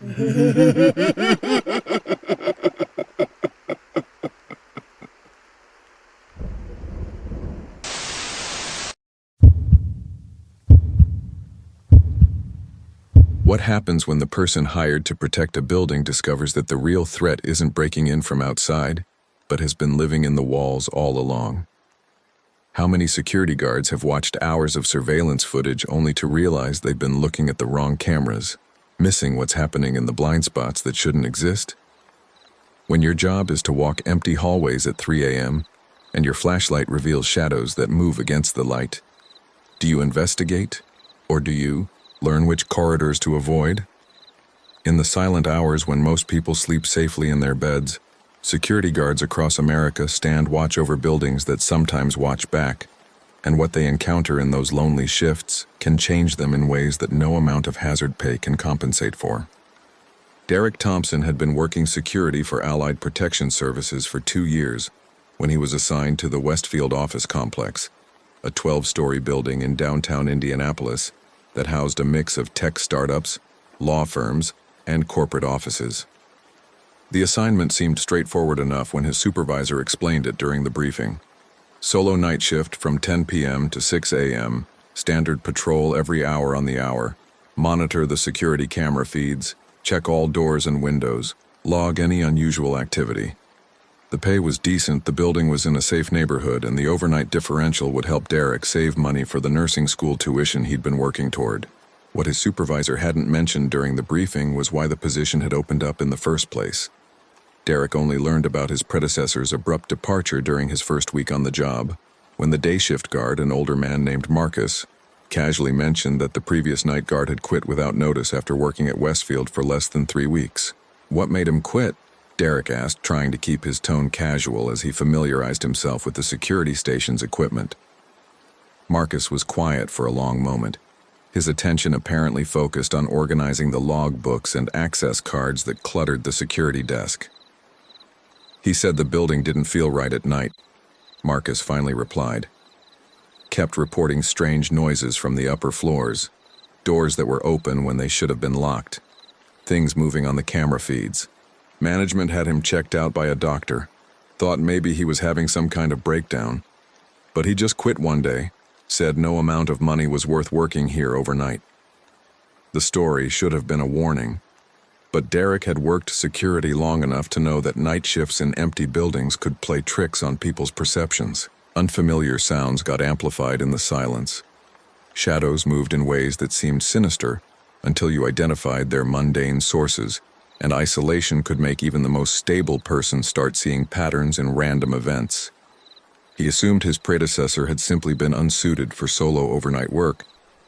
What happens when the person hired to protect a building discovers that the real threat isn't breaking in from outside, but has been living in the walls all along? How many security guards have watched hours of surveillance footage only to realize they've been looking at the wrong cameras, missing what's happening in the blind spots that shouldn't exist? When your job is to walk empty hallways at 3 a.m. and your flashlight reveals shadows that move against the light, do you investigate, or do you learn which corridors to avoid? In the silent hours when most people sleep safely in their beds, security guards across America stand watch over buildings that sometimes watch back, and what they encounter in those lonely shifts can change them in ways that no amount of hazard pay can compensate for. Derek Thompson had been working security for Allied Protection Services for 2 years when he was assigned to the Westfield Office Complex, a 12-story building in downtown Indianapolis that housed a mix of tech startups, law firms, and corporate offices. The assignment seemed straightforward enough when his supervisor explained it during the briefing. Solo night shift from 10 p.m. to 6 a.m., standard patrol every hour on the hour, monitor the security camera feeds, check all doors and windows, log any unusual activity. The pay was decent, the building was in a safe neighborhood, and the overnight differential would help Derek save money for the nursing school tuition he'd been working toward. What his supervisor hadn't mentioned during the briefing was why the position had opened up in the first place. Derek only learned about his predecessor's abrupt departure during his first week on the job, when the day shift guard, an older man named Marcus, casually mentioned that the previous night guard had quit without notice after working at Westfield for less than 3 weeks. What made him quit? Derek asked, trying to keep his tone casual as he familiarized himself with the security station's equipment. Marcus was quiet for a long moment, his attention apparently focused on organizing the log books and access cards that cluttered the security desk. He said the building didn't feel right at night, Marcus finally replied. Kept reporting strange noises from the upper floors, doors that were open when they should have been locked, things moving on the camera feeds. Management had him checked out by a doctor, thought maybe he was having some kind of breakdown, but he just quit one day, said no amount of money was worth working here overnight. The story should have been a warning, but Derek had worked security long enough to know that night shifts in empty buildings could play tricks on people's perceptions. Unfamiliar sounds got amplified in the silence. Shadows moved in ways that seemed sinister until you identified their mundane sources, and isolation could make even the most stable person start seeing patterns in random events. He assumed his predecessor had simply been unsuited for solo overnight work,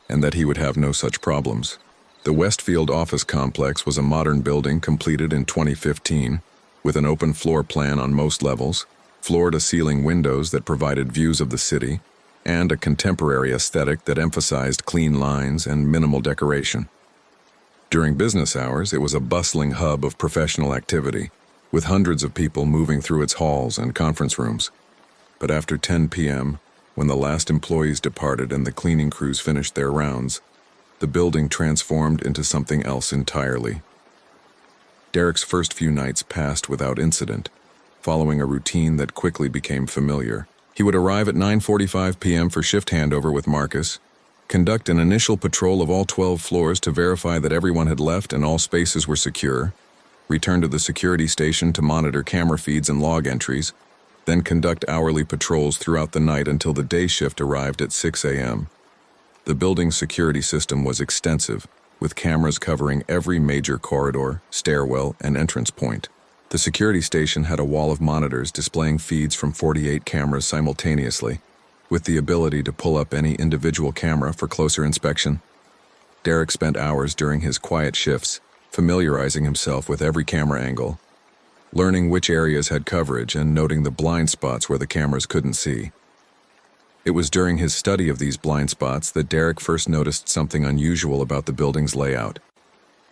and that he would have no such problems. The Westfield Office Complex was a modern building completed in 2015, with an open floor plan on most levels, floor-to-ceiling windows that provided views of the city, and a contemporary aesthetic that emphasized clean lines and minimal decoration. During business hours, it was a bustling hub of professional activity, with hundreds of people moving through its halls and conference rooms. But after 10 p.m., when the last employees departed and the cleaning crews finished their rounds, the building transformed into something else entirely. Derek's first few nights passed without incident, following a routine that quickly became familiar. He would arrive at 9:45 p.m. for shift handover with Marcus, conduct an initial patrol of all 12 floors to verify that everyone had left and all spaces were secure, return to the security station to monitor camera feeds and log entries, then conduct hourly patrols throughout the night until the day shift arrived at 6 a.m. The building's security system was extensive, with cameras covering every major corridor, stairwell, and entrance point. The security station had a wall of monitors displaying feeds from 48 cameras simultaneously, with the ability to pull up any individual camera for closer inspection. Derek spent hours during his quiet shifts, familiarizing himself with every camera angle, learning which areas had coverage and noting the blind spots where the cameras couldn't see. It was during his study of these blind spots that Derek first noticed something unusual about the building's layout.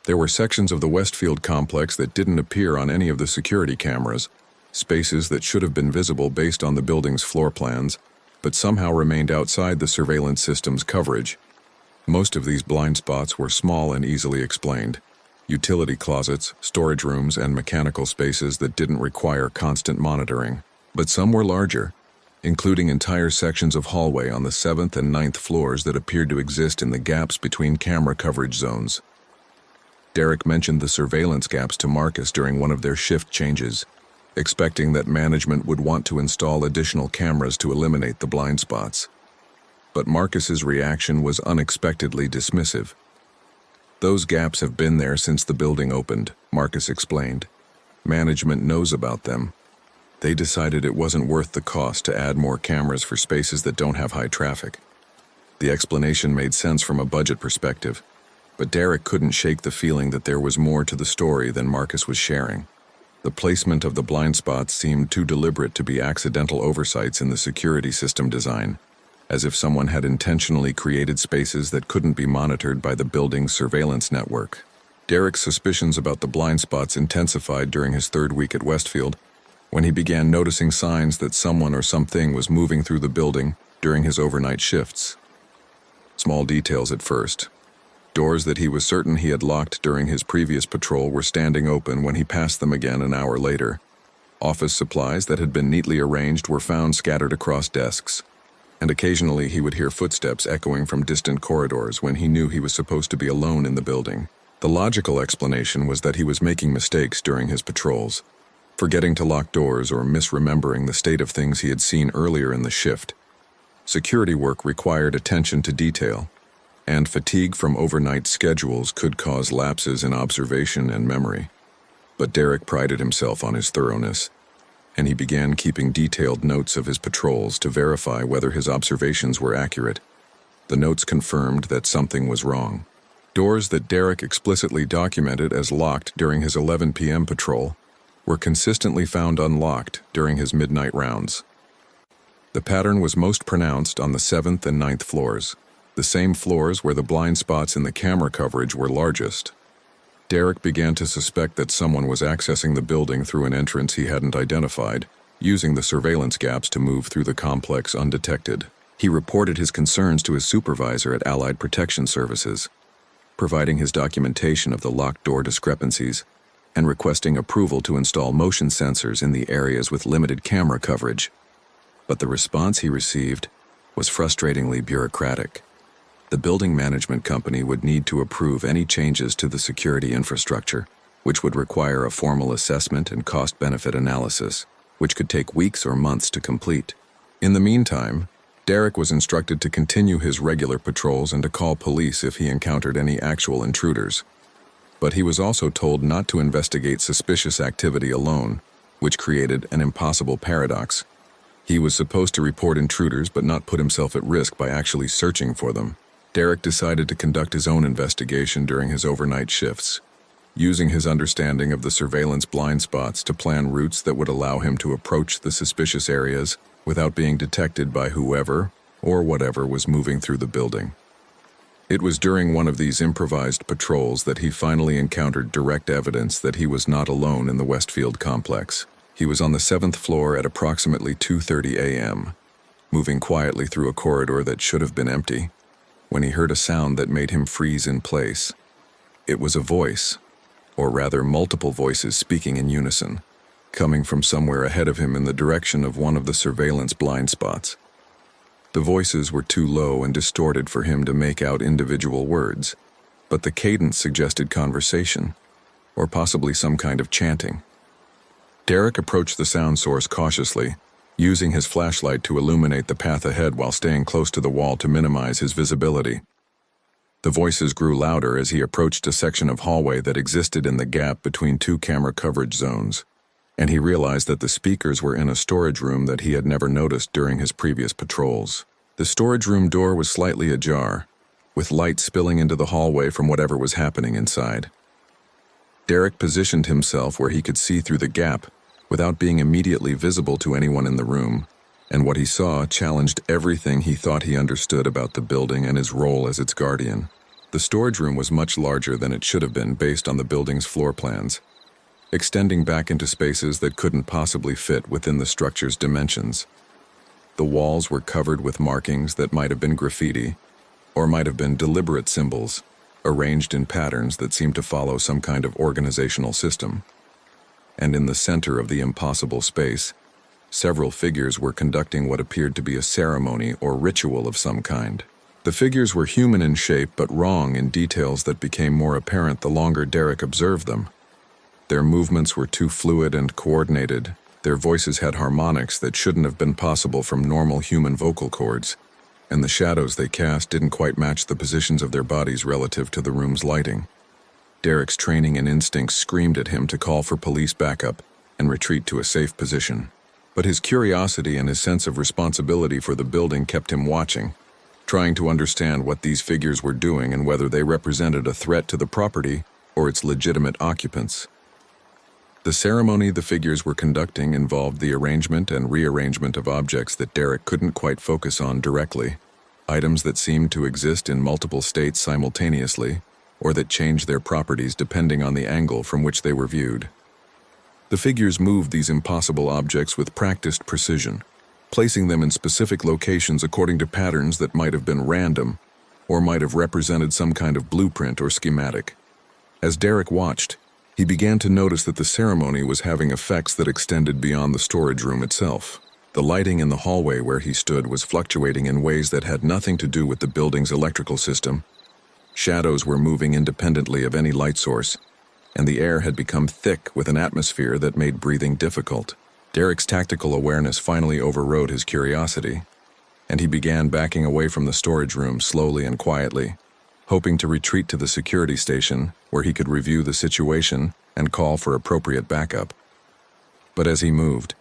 There were sections of the Westfield complex that didn't appear on any of the security cameras, spaces that should have been visible based on the building's floor plans, but somehow remained outside the surveillance system's coverage. Most of these blind spots were small and easily explained. utility closets, storage rooms, and mechanical spaces that didn't require constant monitoring. But some were larger, including entire sections of hallway on the 7th and 9th floors that appeared to exist in the gaps between camera coverage zones. Derek mentioned the surveillance gaps to Marcus during one of their shift changes, expecting that management would want to install additional cameras to eliminate the blind spots. But Marcus's reaction was unexpectedly dismissive. "Those gaps have been there since the building opened," Marcus explained. "Management knows about them. They decided it wasn't worth the cost to add more cameras for spaces that don't have high traffic." The explanation made sense from a budget perspective, but Derek couldn't shake the feeling that there was more to the story than Marcus was sharing. The placement of the blind spots seemed too deliberate to be accidental oversights in the security system design, as if someone had intentionally created spaces that couldn't be monitored by the building's surveillance network. Derek's suspicions about the blind spots intensified during his 3rd week at Westfield, when he began noticing signs that someone or something was moving through the building during his overnight shifts. Small details at first. Doors that he was certain he had locked during his previous patrol were standing open when he passed them again an hour later. Office supplies that had been neatly arranged were found scattered across desks, and occasionally he would hear footsteps echoing from distant corridors when he knew he was supposed to be alone in the building. The logical explanation was that he was making mistakes during his patrols, forgetting to lock doors or misremembering the state of things he had seen earlier in the shift. Security work required attention to detail, and fatigue from overnight schedules could cause lapses in observation and memory. But Derek prided himself on his thoroughness, and he began keeping detailed notes of his patrols to verify whether his observations were accurate. The notes confirmed that something was wrong. Doors that Derek explicitly documented as locked during his 11 p.m. patrol were consistently found unlocked during his midnight rounds. The pattern was most pronounced on the 7th and 9th floors, the same floors where the blind spots in the camera coverage were largest. Derek began to suspect that someone was accessing the building through an entrance he hadn't identified, using the surveillance gaps to move through the complex undetected. He reported his concerns to his supervisor at Allied Protection Services, providing his documentation of the locked door discrepancies and requesting approval to install motion sensors in the areas with limited camera coverage. But the response he received was frustratingly bureaucratic. The building management company would need to approve any changes to the security infrastructure, which would require a formal assessment and cost-benefit analysis, which could take weeks or months to complete. In the meantime, Derek was instructed to continue his regular patrols and to call police if he encountered any actual intruders. But he was also told not to investigate suspicious activity alone, which created an impossible paradox. He was supposed to report intruders but not put himself at risk by actually searching for them. Derek decided to conduct his own investigation during his overnight shifts, using his understanding of the surveillance blind spots to plan routes that would allow him to approach the suspicious areas without being detected by whoever or whatever was moving through the building. It was during one of these improvised patrols that he finally encountered direct evidence that he was not alone in the Westfield complex. He was on the 7th floor at approximately 2:30 a.m., moving quietly through a corridor that should have been empty, when he heard a sound that made him freeze in place. It was a voice, or rather multiple voices speaking in unison, coming from somewhere ahead of him in the direction of one of the surveillance blind spots. The voices were too low and distorted for him to make out individual words, but the cadence suggested conversation, or possibly some kind of chanting. Derek approached the sound source cautiously, using his flashlight to illuminate the path ahead while staying close to the wall to minimize his visibility. The voices grew louder as he approached a section of hallway that existed in the gap between two camera coverage zones, and he realized that the speakers were in a storage room that he had never noticed during his previous patrols. The storage room door was slightly ajar, with light spilling into the hallway from whatever was happening inside. Derek positioned himself where he could see through the gap without being immediately visible to anyone in the room, and what he saw challenged everything he thought he understood about the building and his role as its guardian. The storage room was much larger than it should have been based on the building's floor plans, extending back into spaces that couldn't possibly fit within the structure's dimensions. The walls were covered with markings that might have been graffiti, or might have been deliberate symbols, arranged in patterns that seemed to follow some kind of organizational system. And in the center of the impossible space, several figures were conducting what appeared to be a ceremony or ritual of some kind. The figures were human in shape but wrong in details that became more apparent the longer Derek observed them. Their movements were too fluid and coordinated. Their voices had harmonics that shouldn't have been possible from normal human vocal cords, and the shadows they cast didn't quite match the positions of their bodies relative to the room's lighting. Derek's training and instincts screamed at him to call for police backup and retreat to a safe position. But his curiosity and his sense of responsibility for the building kept him watching, trying to understand what these figures were doing and whether they represented a threat to the property or its legitimate occupants. The ceremony the figures were conducting involved the arrangement and rearrangement of objects that Derek couldn't quite focus on directly, items that seemed to exist in multiple states simultaneously, or that changed their properties depending on the angle from which they were viewed. The figures moved these impossible objects with practiced precision, placing them in specific locations according to patterns that might have been random or might have represented some kind of blueprint or schematic. As Derek watched, he began to notice that the ceremony was having effects that extended beyond the storage room itself. The lighting in the hallway where he stood was fluctuating in ways that had nothing to do with the building's electrical system. Shadows were moving independently of any light source, and the air had become thick with an atmosphere that made breathing difficult. Derek's tactical awareness finally overrode his curiosity, and he began backing away from the storage room slowly and quietly, hoping to retreat to the security station where he could review the situation and call for appropriate backup. But as he moved,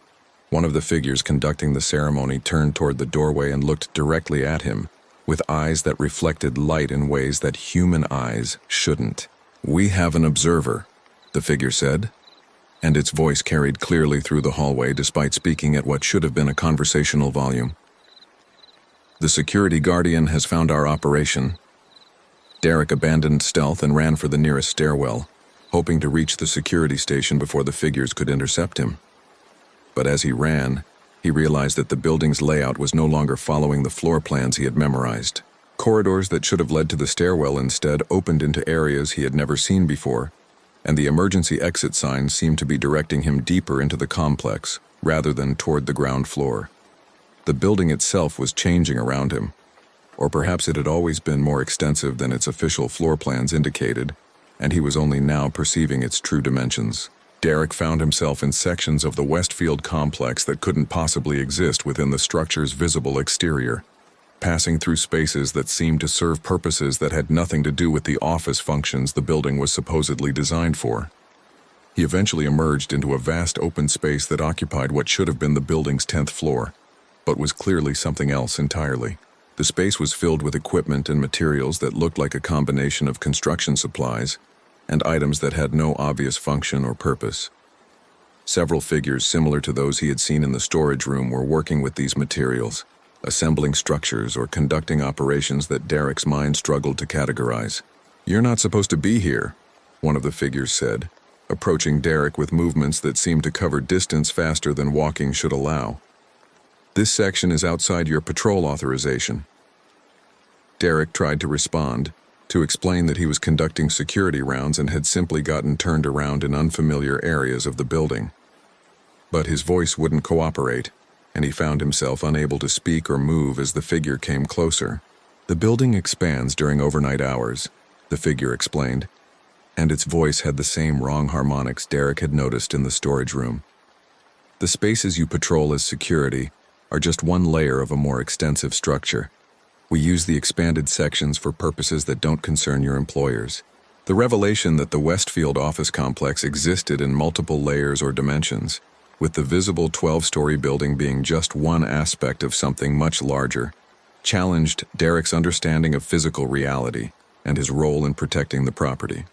one of the figures conducting the ceremony turned toward the doorway and looked directly at him, with eyes that reflected light in ways that human eyes shouldn't. "We have an observer," the figure said, and its voice carried clearly through the hallway despite speaking at what should have been a conversational volume. "The security guardian has found our operation." Derek abandoned stealth and ran for the nearest stairwell, hoping to reach the security station before the figures could intercept him. But as he ran, he realized that the building's layout was no longer following the floor plans he had memorized. Corridors that should have led to the stairwell instead opened into areas he had never seen before, and the emergency exit signs seemed to be directing him deeper into the complex rather than toward the ground floor. The building itself was changing around him, or perhaps it had always been more extensive than its official floor plans indicated, and he was only now perceiving its true dimensions. Derek found himself in sections of the Westfield complex that couldn't possibly exist within the structure's visible exterior, passing through spaces that seemed to serve purposes that had nothing to do with the office functions the building was supposedly designed for. He eventually emerged into a vast open space that occupied what should have been the building's 10th floor, but was clearly something else entirely. The space was filled with equipment and materials that looked like a combination of construction supplies and items that had no obvious function or purpose. Several figures similar to those he had seen in the storage room were working with these materials, assembling structures or conducting operations that Derek's mind struggled to categorize. "You're not supposed to be here," one of the figures said, approaching Derek with movements that seemed to cover distance faster than walking should allow. "This section is outside your patrol authorization." Derek tried to respond, to explain that he was conducting security rounds and had simply gotten turned around in unfamiliar areas of the building. But his voice wouldn't cooperate, and he found himself unable to speak or move as the figure came closer. "The building expands during overnight hours," the figure explained, and its voice had the same wrong harmonics Derek had noticed in the storage room. "The spaces you patrol as security are just one layer of a more extensive structure. We use the expanded sections for purposes that don't concern your employers." The revelation that the Westfield Office Complex existed in multiple layers or dimensions, with the visible 12-story building being just one aspect of something much larger, challenged Derek's understanding of physical reality and his role in protecting the property.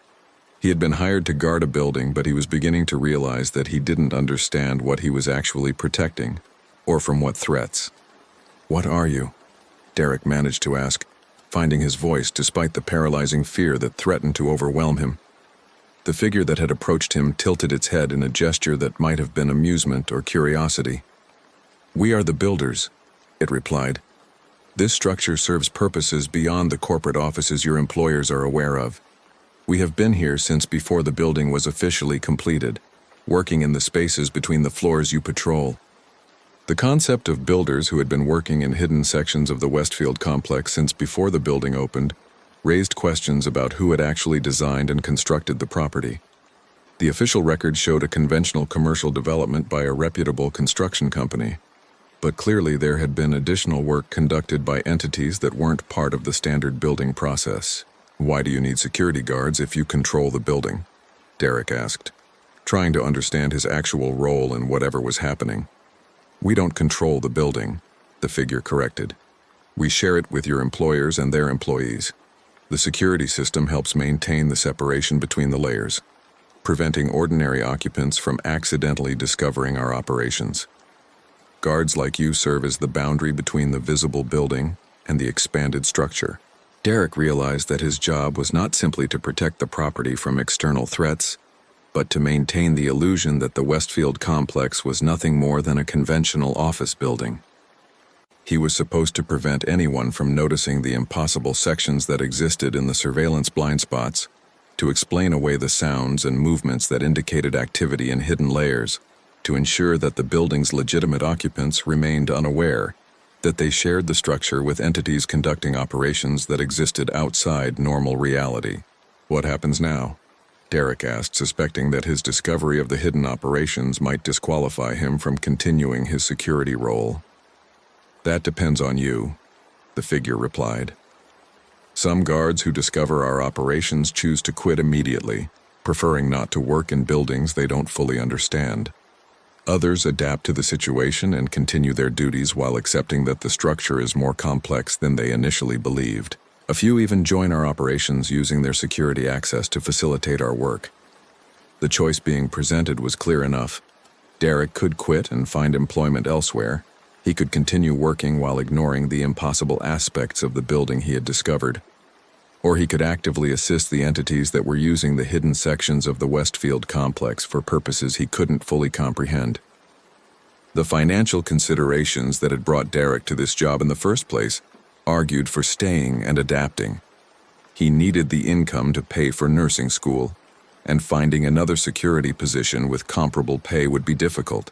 He had been hired to guard a building, but he was beginning to realize that he didn't understand what he was actually protecting, or from what threats. "What are you?" Derek managed to ask, finding his voice despite the paralyzing fear that threatened to overwhelm him. The figure that had approached him tilted its head in a gesture that might have been amusement or curiosity. "We are the builders," it replied. This structure serves purposes beyond the corporate offices your employers are aware of. We have been here since before the building was officially completed, working in the spaces between the floors you patrol. The concept of builders who had been working in hidden sections of the Westfield complex since before the building opened raised questions about who had actually designed and constructed the property. The official record showed a conventional commercial development by a reputable construction company, but clearly there had been additional work conducted by entities that weren't part of the standard building process. "Why do you need security guards if you control the building?" Derek asked, trying to understand his actual role in whatever was happening. "We don't control the building," the figure corrected. "We share it with your employers and their employees. The security system helps maintain the separation between the layers, preventing ordinary occupants from accidentally discovering our operations. Guards like you serve as the boundary between the visible building and the expanded structure." Derek realized that his job was not simply to protect the property from external threats, but to maintain the illusion that the Westfield complex was nothing more than a conventional office building. He was supposed to prevent anyone from noticing the impossible sections that existed in the surveillance blind spots, to explain away the sounds and movements that indicated activity in hidden layers, to ensure that the building's legitimate occupants remained unaware that they shared the structure with entities conducting operations that existed outside normal reality. "What happens now?" Derek asked, suspecting that his discovery of the hidden operations might disqualify him from continuing his security role. "That depends on you," the figure replied. "Some guards who discover our operations choose to quit immediately, preferring not to work in buildings they don't fully understand. Others adapt to the situation and continue their duties while accepting that the structure is more complex than they initially believed. A few even join our operations using their security access to facilitate our work." The choice being presented was clear enough. Derek could quit and find employment elsewhere. He could continue working while ignoring the impossible aspects of the building he had discovered. Or he could actively assist the entities that were using the hidden sections of the Westfield complex for purposes he couldn't fully comprehend. The financial considerations that had brought Derek to this job in the first place argued for staying and adapting. He needed the income to pay for nursing school, and finding another security position with comparable pay would be difficult.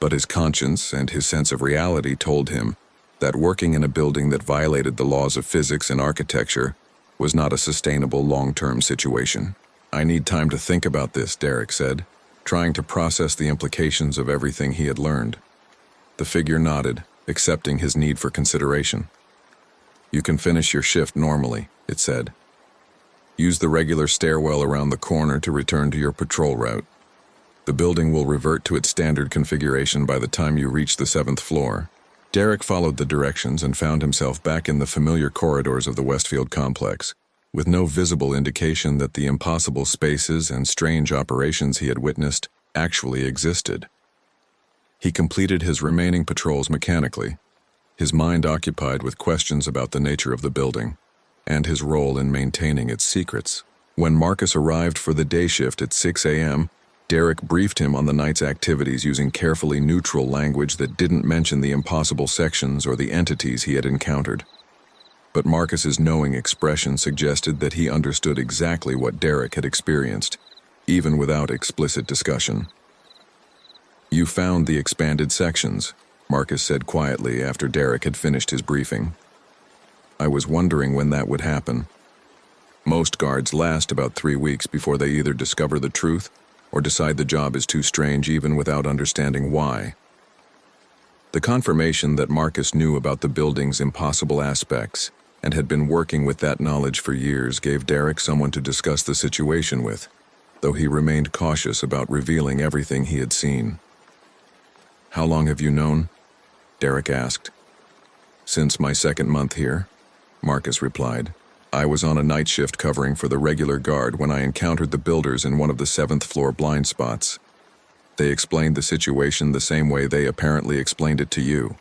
But his conscience and his sense of reality told him that working in a building that violated the laws of physics and architecture was not a sustainable long-term situation. "I need time to think about this," Derek said, trying to process the implications of everything he had learned. The figure nodded, accepting his need for consideration. "You can finish your shift normally," it said. "Use the regular stairwell around the corner to return to your patrol route. The building will revert to its standard configuration by the time you reach the 7th floor." Derek followed the directions and found himself back in the familiar corridors of the Westfield complex, with no visible indication that the impossible spaces and strange operations he had witnessed actually existed. He completed his remaining patrols mechanically, his mind occupied with questions about the nature of the building and his role in maintaining its secrets. When Marcus arrived for the day shift at 6 a.m., Derek briefed him on the night's activities using carefully neutral language that didn't mention the impossible sections or the entities he had encountered. But Marcus's knowing expression suggested that he understood exactly what Derek had experienced, even without explicit discussion. "You found the expanded sections," Marcus said quietly after Derek had finished his briefing. "I was wondering when that would happen. Most guards last about 3 weeks before they either discover the truth or decide the job is too strange even without understanding why." The confirmation that Marcus knew about the building's impossible aspects and had been working with that knowledge for years gave Derek someone to discuss the situation with, though he remained cautious about revealing everything he had seen. "How long have you known?" Derek asked. "Since my 2nd month here," Marcus replied. "I was on a night shift covering for the regular guard when I encountered the builders in one of the 7th floor blind spots. They explained the situation the same way they apparently explained it to you.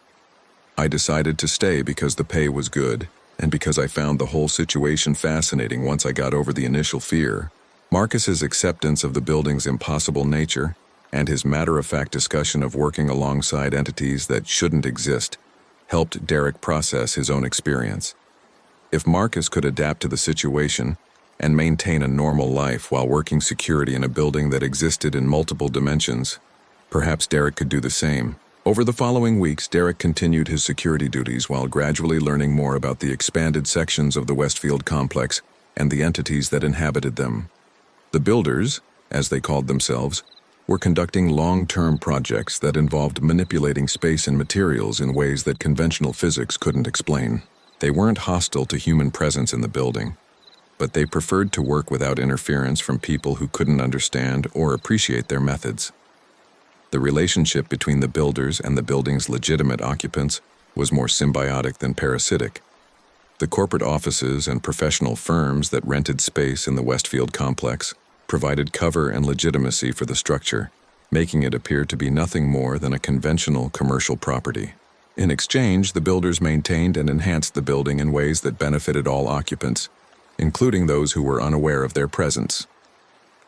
I decided to stay because the pay was good, and because I found the whole situation fascinating once I got over the initial fear." Marcus's acceptance of the building's impossible nature and his matter-of-fact discussion of working alongside entities that shouldn't exist helped Derek process his own experience. If Marcus could adapt to the situation and maintain a normal life while working security in a building that existed in multiple dimensions, perhaps Derek could do the same. Over the following weeks, Derek continued his security duties while gradually learning more about the expanded sections of the Westfield complex and the entities that inhabited them. The builders, as they called themselves, were conducting long-term projects that involved manipulating space and materials in ways that conventional physics couldn't explain. They weren't hostile to human presence in the building, but they preferred to work without interference from people who couldn't understand or appreciate their methods. The relationship between the builders and the building's legitimate occupants was more symbiotic than parasitic. The corporate offices and professional firms that rented space in the Westfield complex provided cover and legitimacy for the structure, making it appear to be nothing more than a conventional commercial property. In exchange, the builders maintained and enhanced the building in ways that benefited all occupants, including those who were unaware of their presence.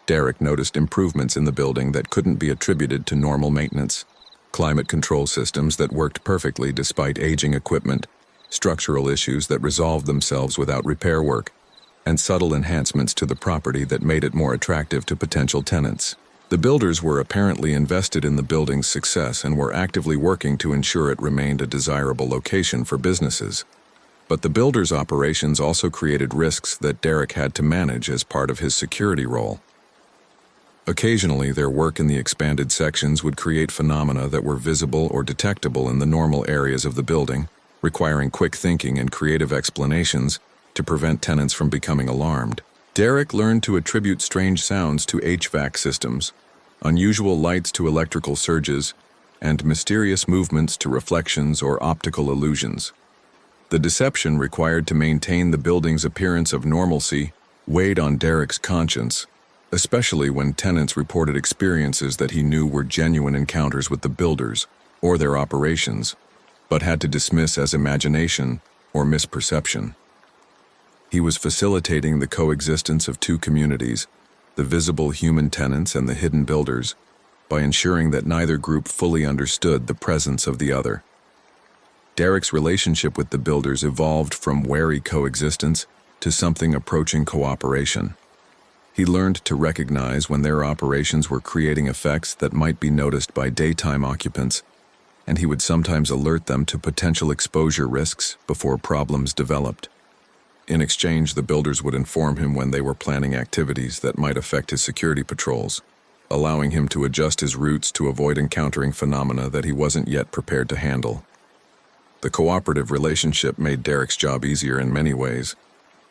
Derek noticed improvements in the building that couldn't be attributed to normal maintenance: climate control systems that worked perfectly despite aging equipment, structural issues that resolved themselves without repair work, and subtle enhancements to the property that made it more attractive to potential tenants. The builders were apparently invested in the building's success and were actively working to ensure it remained a desirable location for businesses. But the builders' operations also created risks that Derek had to manage as part of his security role. Occasionally, their work in the expanded sections would create phenomena that were visible or detectable in the normal areas of the building, requiring quick thinking and creative explanations to prevent tenants from becoming alarmed. Derek learned to attribute strange sounds to HVAC systems, unusual lights to electrical surges, and mysterious movements to reflections or optical illusions. The deception required to maintain the building's appearance of normalcy weighed on Derek's conscience, especially when tenants reported experiences that he knew were genuine encounters with the builders or their operations, but had to dismiss as imagination or misperception. He was facilitating the coexistence of two communities, the visible human tenants and the hidden builders, by ensuring that neither group fully understood the presence of the other. Derek's relationship with the builders evolved from wary coexistence to something approaching cooperation. He learned to recognize when their operations were creating effects that might be noticed by daytime occupants, and he would sometimes alert them to potential exposure risks before problems developed. In exchange, the builders would inform him when they were planning activities that might affect his security patrols, allowing him to adjust his routes to avoid encountering phenomena that he wasn't yet prepared to handle. The cooperative relationship made Derek's job easier in many ways,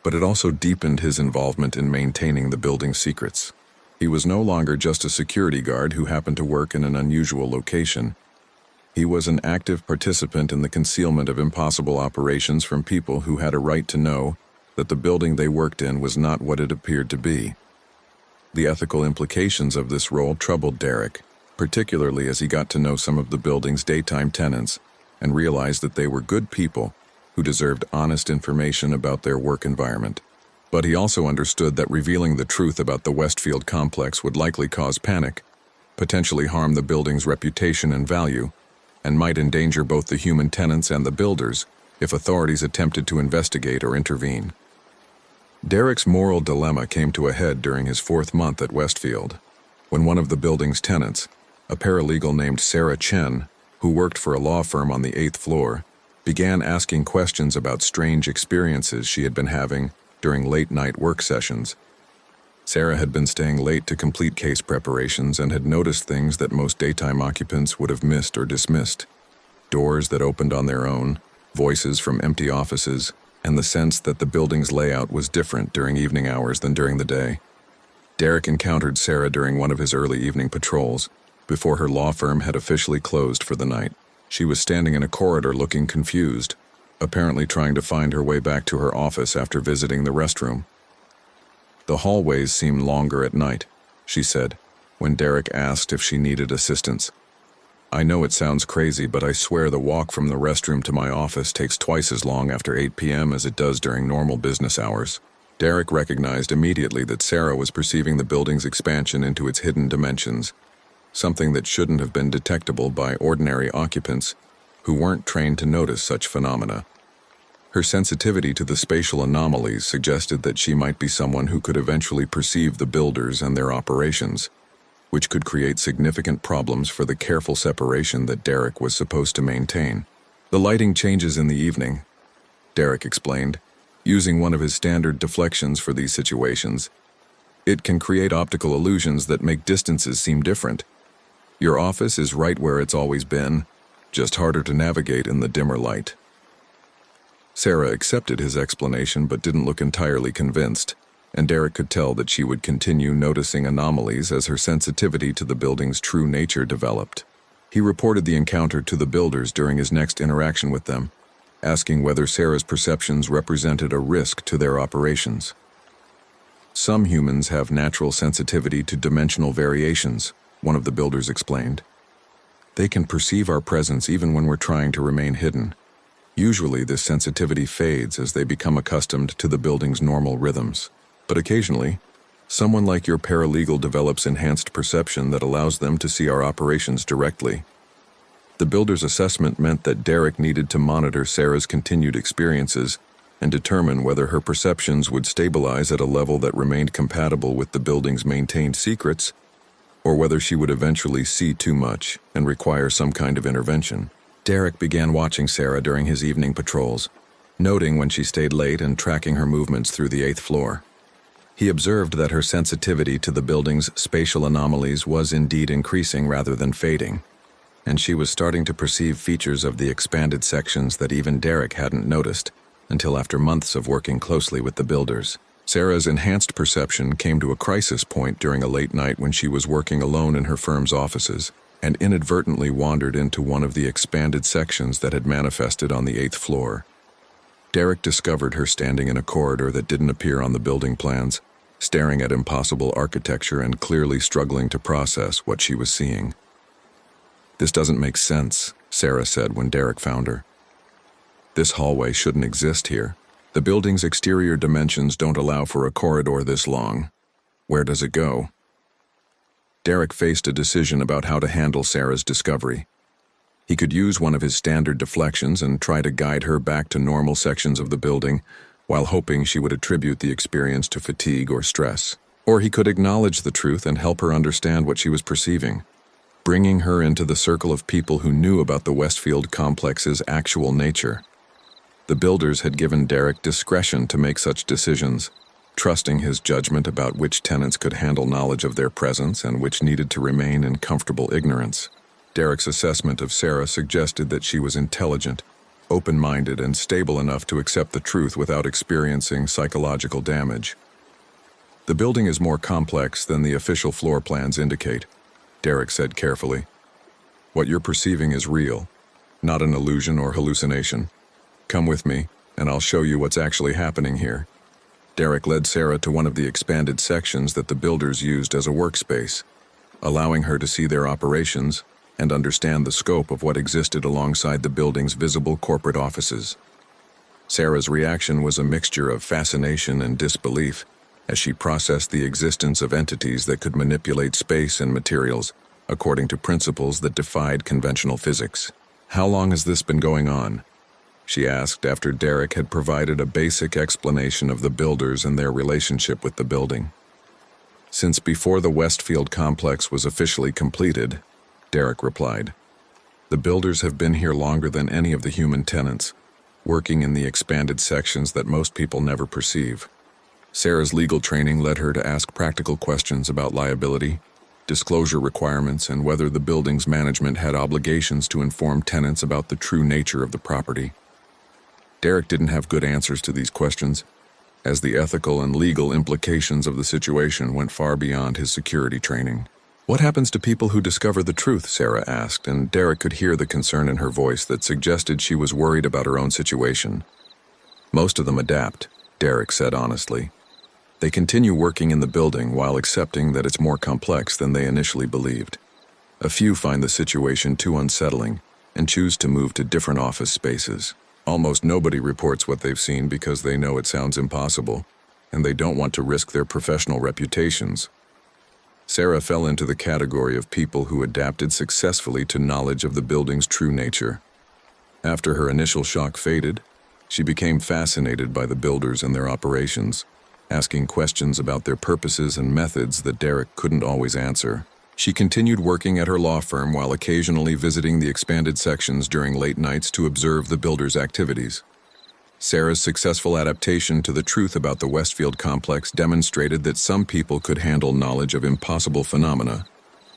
but it also deepened his involvement in maintaining the building's secrets. He was no longer just a security guard who happened to work in an unusual location. He was an active participant in the concealment of impossible operations from people who had a right to know that the building they worked in was not what it appeared to be. The ethical implications of this role troubled Derek, particularly as he got to know some of the building's daytime tenants and realized that they were good people who deserved honest information about their work environment. But he also understood that revealing the truth about the Westfield complex would likely cause panic, potentially harm the building's reputation and value, and might endanger both the human tenants and the builders if authorities attempted to investigate or intervene. Derek's moral dilemma came to a head during his 4th month at Westfield, when one of the building's tenants, a paralegal named Sarah Chen, who worked for a law firm on the 8th floor, began asking questions about strange experiences she had been having during late-night work sessions. Sarah had been staying late to complete case preparations and had noticed things that most daytime occupants would have missed or dismissed: doors that opened on their own, voices from empty offices, and the sense that the building's layout was different during evening hours than during the day. Derek encountered Sarah during one of his early evening patrols, before her law firm had officially closed for the night. She was standing in a corridor looking confused, apparently trying to find her way back to her office after visiting the restroom. "The hallways seem longer at night," she said, when Derek asked if she needed assistance. "I know it sounds crazy, but I swear the walk from the restroom to my office takes twice as long after 8 p.m. as it does during normal business hours." Derek recognized immediately that Sarah was perceiving the building's expansion into its hidden dimensions, something that shouldn't have been detectable by ordinary occupants, who weren't trained to notice such phenomena. Her sensitivity to the spatial anomalies suggested that she might be someone who could eventually perceive the builders and their operations, which could create significant problems for the careful separation that Derek was supposed to maintain. The lighting changes in the evening, Derek explained, using one of his standard deflections for these situations. It can create optical illusions that make distances seem different. Your office is right where it's always been, just harder to navigate in the dimmer light. Sarah accepted his explanation but didn't look entirely convinced, and Derek could tell that she would continue noticing anomalies as her sensitivity to the building's true nature developed. He reported the encounter to the builders during his next interaction with them, asking whether Sarah's perceptions represented a risk to their operations. Some humans have natural sensitivity to dimensional variations, one of the builders explained. They can perceive our presence even when we're trying to remain hidden. Usually, this sensitivity fades as they become accustomed to the building's normal rhythms. But occasionally, someone like your paralegal develops enhanced perception that allows them to see our operations directly. The builder's assessment meant that Derek needed to monitor Sarah's continued experiences and determine whether her perceptions would stabilize at a level that remained compatible with the building's maintained secrets, or whether she would eventually see too much and require some kind of intervention. Derek began watching Sarah during his evening patrols, noting when she stayed late and tracking her movements through the 8th floor. He observed that her sensitivity to the building's spatial anomalies was indeed increasing rather than fading, and she was starting to perceive features of the expanded sections that even Derek hadn't noticed until after months of working closely with the builders. Sarah's enhanced perception came to a crisis point during a late night when she was working alone in her firm's offices and inadvertently wandered into one of the expanded sections that had manifested on the 8th floor. Derek discovered her standing in a corridor that didn't appear on the building plans, staring at impossible architecture and clearly struggling to process what she was seeing. "This doesn't make sense," Sarah said when Derek found her. "This hallway shouldn't exist here. The building's exterior dimensions don't allow for a corridor this long. Where does it go?" Derek faced a decision about how to handle Sarah's discovery. He could use one of his standard deflections and try to guide her back to normal sections of the building, while hoping she would attribute the experience to fatigue or stress. Or he could acknowledge the truth and help her understand what she was perceiving, bringing her into the circle of people who knew about the Westfield Complex's actual nature. The builders had given Derek discretion to make such decisions, trusting his judgment about which tenants could handle knowledge of their presence and which needed to remain in comfortable ignorance. Derek's assessment of Sarah suggested that she was intelligent, open-minded, and stable enough to accept the truth without experiencing psychological damage. "The building is more complex than the official floor plans indicate," Derek said carefully. "What you're perceiving is real, not an illusion or hallucination. Come with me, and I'll show you what's actually happening here." Derek led Sarah to one of the expanded sections that the builders used as a workspace, allowing her to see their operations and understand the scope of what existed alongside the building's visible corporate offices. Sarah's reaction was a mixture of fascination and disbelief as she processed the existence of entities that could manipulate space and materials according to principles that defied conventional physics. "How long has this been going on?" she asked after Derek had provided a basic explanation of the builders and their relationship with the building. "Since before the Westfield complex was officially completed," Derek replied. "The builders have been here longer than any of the human tenants, working in the expanded sections that most people never perceive." Sarah's legal training led her to ask practical questions about liability, disclosure requirements, and whether the building's management had obligations to inform tenants about the true nature of the property. Derek didn't have good answers to these questions, as the ethical and legal implications of the situation went far beyond his security training. "What happens to people who discover the truth?" Sarah asked, and Derek could hear the concern in her voice that suggested she was worried about her own situation. "Most of them adapt," Derek said honestly. "They continue working in the building while accepting that it's more complex than they initially believed. A few find the situation too unsettling and choose to move to different office spaces. Almost nobody reports what they've seen because they know it sounds impossible, and they don't want to risk their professional reputations." Sarah fell into the category of people who adapted successfully to knowledge of the building's true nature. After her initial shock faded, she became fascinated by the builders and their operations, asking questions about their purposes and methods that Derek couldn't always answer. She continued working at her law firm while occasionally visiting the expanded sections during late nights to observe the builders' activities. Sarah's successful adaptation to the truth about the Westfield complex demonstrated that some people could handle knowledge of impossible phenomena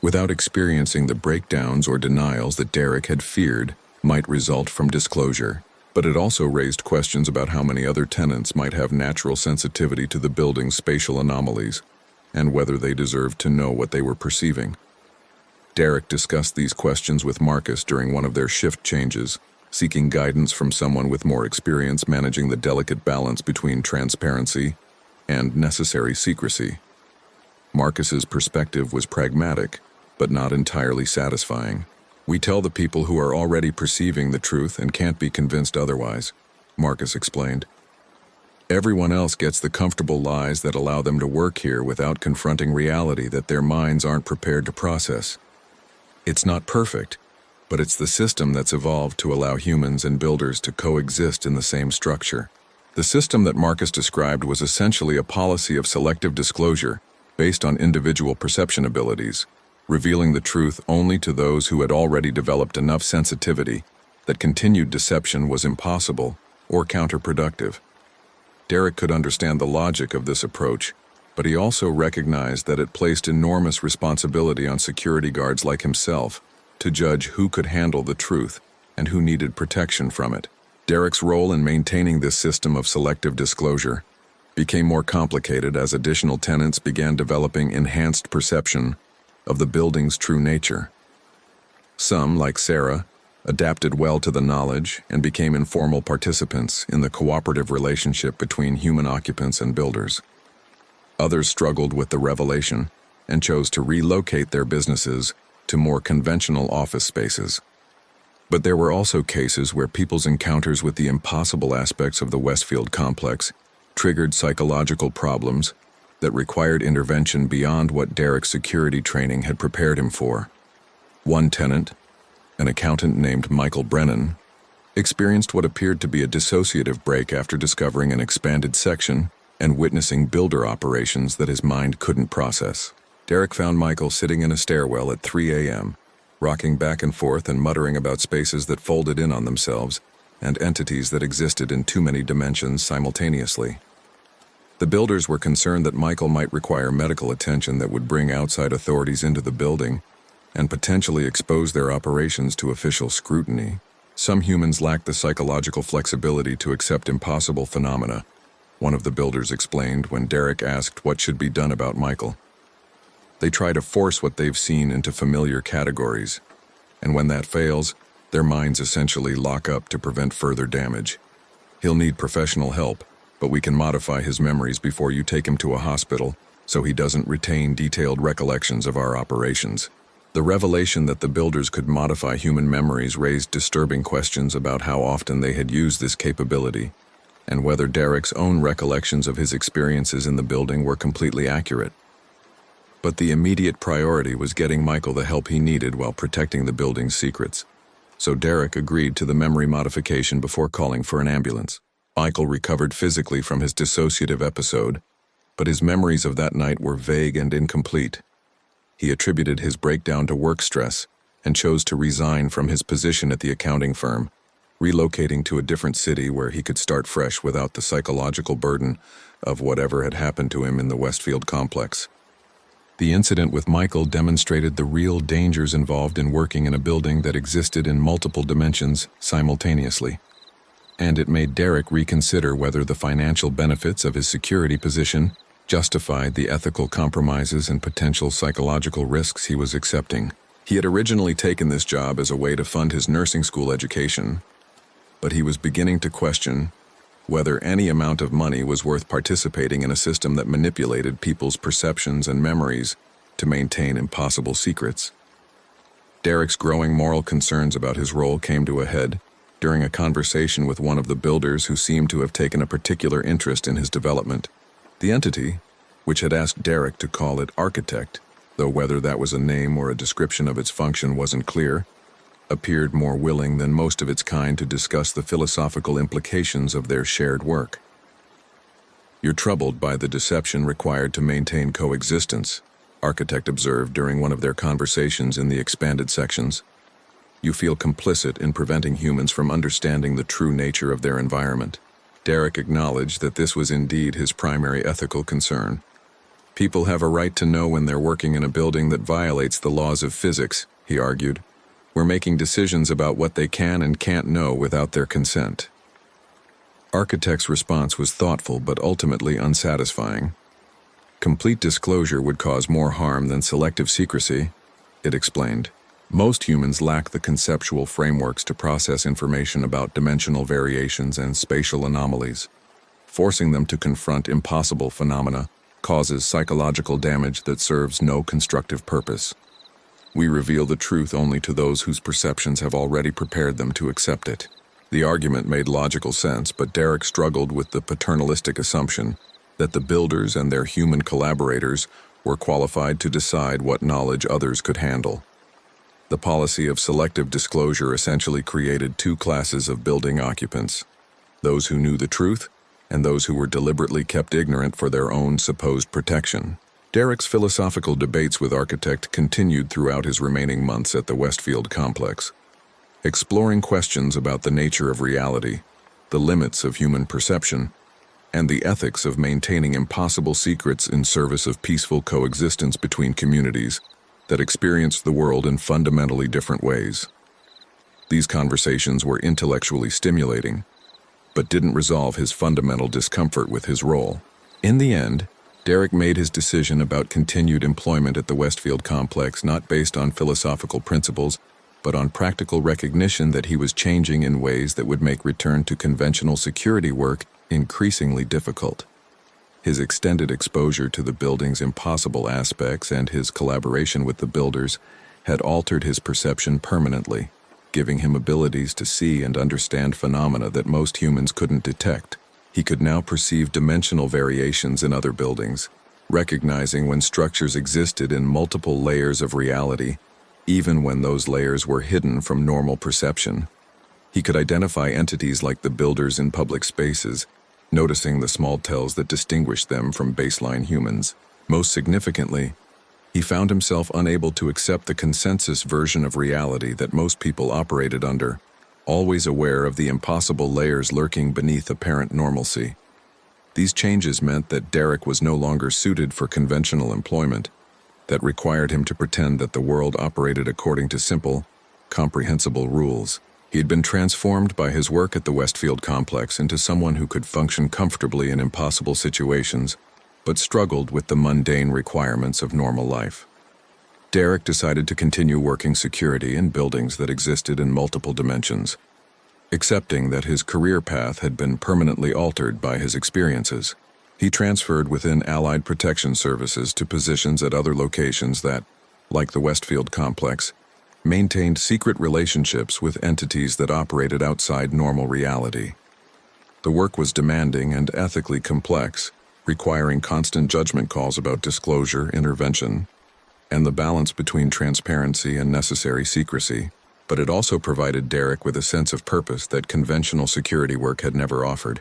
without experiencing the breakdowns or denials that Derek had feared might result from disclosure. But it also raised questions about how many other tenants might have natural sensitivity to the building's spatial anomalies, and whether they deserved to know what they were perceiving. Derek discussed these questions with Marcus during one of their shift changes, seeking guidance from someone with more experience managing the delicate balance between transparency and necessary secrecy. Marcus's perspective was pragmatic, but not entirely satisfying. "We tell the people who are already perceiving the truth and can't be convinced otherwise," Marcus explained. "Everyone else gets the comfortable lies that allow them to work here without confronting reality that their minds aren't prepared to process. It's not perfect, but it's the system that's evolved to allow humans and builders to coexist in the same structure." The system that Marcus described was essentially a policy of selective disclosure based on individual perception abilities, revealing the truth only to those who had already developed enough sensitivity that continued deception was impossible or counterproductive. Derek could understand the logic of this approach, but he also recognized that it placed enormous responsibility on security guards like himself to judge who could handle the truth and who needed protection from it. Derek's role in maintaining this system of selective disclosure became more complicated as additional tenants began developing enhanced perception of the building's true nature. Some, like Sarah, adapted well to the knowledge and became informal participants in the cooperative relationship between human occupants and builders. Others struggled with the revelation and chose to relocate their businesses to more conventional office spaces. But there were also cases where people's encounters with the impossible aspects of the Westfield complex triggered psychological problems that required intervention beyond what Derek's security training had prepared him for. One tenant, an accountant named Michael Brennan, experienced what appeared to be a dissociative break after discovering an expanded section and witnessing builder operations that his mind couldn't process. Derek found Michael sitting in a stairwell at 3 a.m., rocking back and forth and muttering about spaces that folded in on themselves and entities that existed in too many dimensions simultaneously. The builders were concerned that Michael might require medical attention that would bring outside authorities into the building and potentially expose their operations to official scrutiny. Some humans lack the psychological flexibility to accept impossible phenomena, one of the builders explained when Derek asked what should be done about Michael. They try to force what they've seen into familiar categories, and when that fails, their minds essentially lock up to prevent further damage. "He'll need professional help, but we can modify his memories before you take him to a hospital so he doesn't retain detailed recollections of our operations." The revelation that the builders could modify human memories raised disturbing questions about how often they had used this capability and whether Derek's own recollections of his experiences in the building were completely accurate. But the immediate priority was getting Michael the help he needed while protecting the building's secrets. So Derek agreed to the memory modification before calling for an ambulance. Michael recovered physically from his dissociative episode, but his memories of that night were vague and incomplete. He attributed his breakdown to work stress and chose to resign from his position at the accounting firm, relocating to a different city where he could start fresh without the psychological burden of whatever had happened to him in the Westfield complex. The incident with Michael demonstrated the real dangers involved in working in a building that existed in multiple dimensions simultaneously. And it made Derek reconsider whether the financial benefits of his security position justified the ethical compromises and potential psychological risks he was accepting. He had originally taken this job as a way to fund his nursing school education, but he was beginning to question whether any amount of money was worth participating in a system that manipulated people's perceptions and memories to maintain impossible secrets. Derek's growing moral concerns about his role came to a head during a conversation with one of the builders who seemed to have taken a particular interest in his development. The entity, which had asked Derek to call it architect, though whether that was a name or a description of its function wasn't clear, appeared more willing than most of its kind to discuss the philosophical implications of their shared work. "You're troubled by the deception required to maintain coexistence," Architect observed during one of their conversations in the expanded sections. "You feel complicit in preventing humans from understanding the true nature of their environment." Derek acknowledged that this was indeed his primary ethical concern. "People have a right to know when they're working in a building that violates the laws of physics," he argued. "We're making decisions about what they can and can't know without their consent." Architect's response was thoughtful but ultimately unsatisfying. "Complete disclosure would cause more harm than selective secrecy," it explained. "Most humans lack the conceptual frameworks to process information about dimensional variations and spatial anomalies. Forcing them to confront impossible phenomena causes psychological damage that serves no constructive purpose. We reveal the truth only to those whose perceptions have already prepared them to accept it." The argument made logical sense, but Derek struggled with the paternalistic assumption that the builders and their human collaborators were qualified to decide what knowledge others could handle. The policy of selective disclosure essentially created two classes of building occupants: those who knew the truth and those who were deliberately kept ignorant for their own supposed protection. Derek's philosophical debates with Architect continued throughout his remaining months at the Westfield Complex, exploring questions about the nature of reality, the limits of human perception, and the ethics of maintaining impossible secrets in service of peaceful coexistence between communities that experienced the world in fundamentally different ways. These conversations were intellectually stimulating, but didn't resolve his fundamental discomfort with his role. In the end, Derek made his decision about continued employment at the Westfield Complex not based on philosophical principles, but on practical recognition that he was changing in ways that would make return to conventional security work increasingly difficult. His extended exposure to the building's impossible aspects and his collaboration with the builders had altered his perception permanently, giving him abilities to see and understand phenomena that most humans couldn't detect. He could now perceive dimensional variations in other buildings, recognizing when structures existed in multiple layers of reality, even when those layers were hidden from normal perception. He could identify entities like the builders in public spaces, noticing the small tells that distinguished them from baseline humans. Most significantly, he found himself unable to accept the consensus version of reality that most people operated under, always aware of the impossible layers lurking beneath apparent normalcy. These changes meant that Derek was no longer suited for conventional employment, that required him to pretend that the world operated according to simple, comprehensible rules. He had been transformed by his work at the Westfield Complex into someone who could function comfortably in impossible situations, but struggled with the mundane requirements of normal life. Derek decided to continue working security in buildings that existed in multiple dimensions, accepting that his career path had been permanently altered by his experiences. He transferred within Allied Protection Services to positions at other locations that, like the Westfield Complex, maintained secret relationships with entities that operated outside normal reality. The work was demanding and ethically complex, requiring constant judgment calls about disclosure, intervention, and the balance between transparency and necessary secrecy, but it also provided Derek with a sense of purpose that conventional security work had never offered,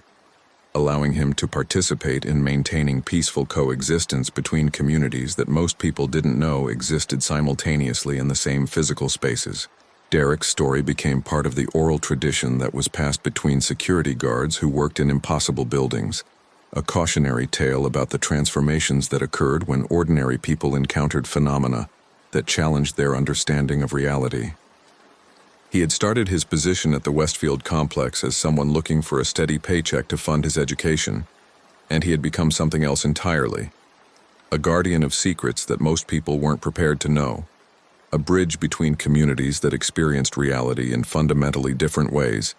allowing him to participate in maintaining peaceful coexistence between communities that most people didn't know existed simultaneously in the same physical spaces. Derek's story became part of the oral tradition that was passed between security guards who worked in impossible buildings, a cautionary tale about the transformations that occurred when ordinary people encountered phenomena that challenged their understanding of reality. He had started his position at the Westfield Complex as someone looking for a steady paycheck to fund his education, and he had become something else entirely: a guardian of secrets that most people weren't prepared to know, a bridge between communities that experienced reality in fundamentally different ways,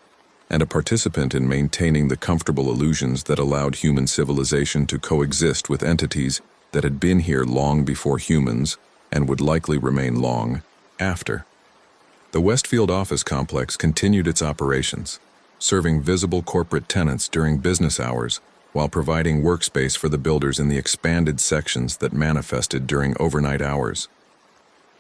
and a participant in maintaining the comfortable illusions that allowed human civilization to coexist with entities that had been here long before humans and would likely remain long after. The Westfield Office Complex continued its operations, serving visible corporate tenants during business hours while providing workspace for the builders in the expanded sections that manifested during overnight hours.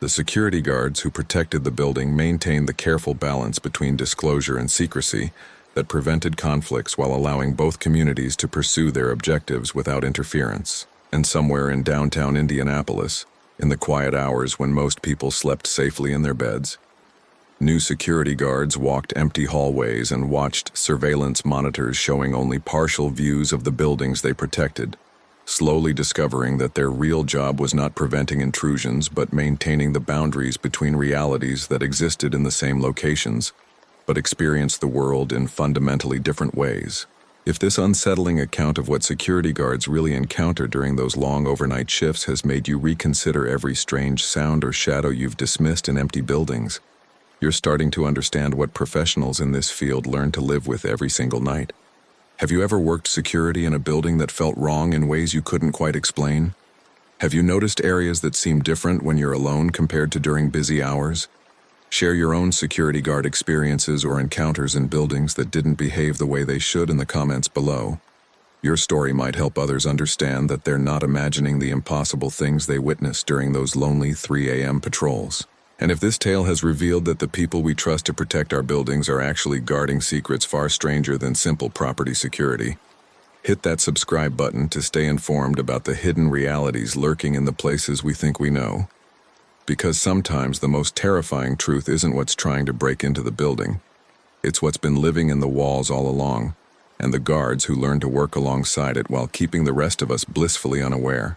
The security guards who protected the building maintained the careful balance between disclosure and secrecy that prevented conflicts while allowing both communities to pursue their objectives without interference. And somewhere in downtown Indianapolis, in the quiet hours when most people slept safely in their beds, new security guards walked empty hallways and watched surveillance monitors showing only partial views of the buildings they protected, slowly discovering that their real job was not preventing intrusions but maintaining the boundaries between realities that existed in the same locations, but experienced the world in fundamentally different ways. If this unsettling account of what security guards really encounter during those long overnight shifts has made you reconsider every strange sound or shadow you've dismissed in empty buildings, you're starting to understand what professionals in this field learn to live with every single night. Have you ever worked security in a building that felt wrong in ways you couldn't quite explain? Have you noticed areas that seem different when you're alone compared to during busy hours? Share your own security guard experiences or encounters in buildings that didn't behave the way they should in the comments below. Your story might help others understand that they're not imagining the impossible things they witnessed during those lonely 3 a.m. patrols. And if this tale has revealed that the people we trust to protect our buildings are actually guarding secrets far stranger than simple property security, hit that subscribe button to stay informed about the hidden realities lurking in the places we think we know. Because sometimes the most terrifying truth isn't what's trying to break into the building. It's what's been living in the walls all along, and the guards who learn to work alongside it while keeping the rest of us blissfully unaware.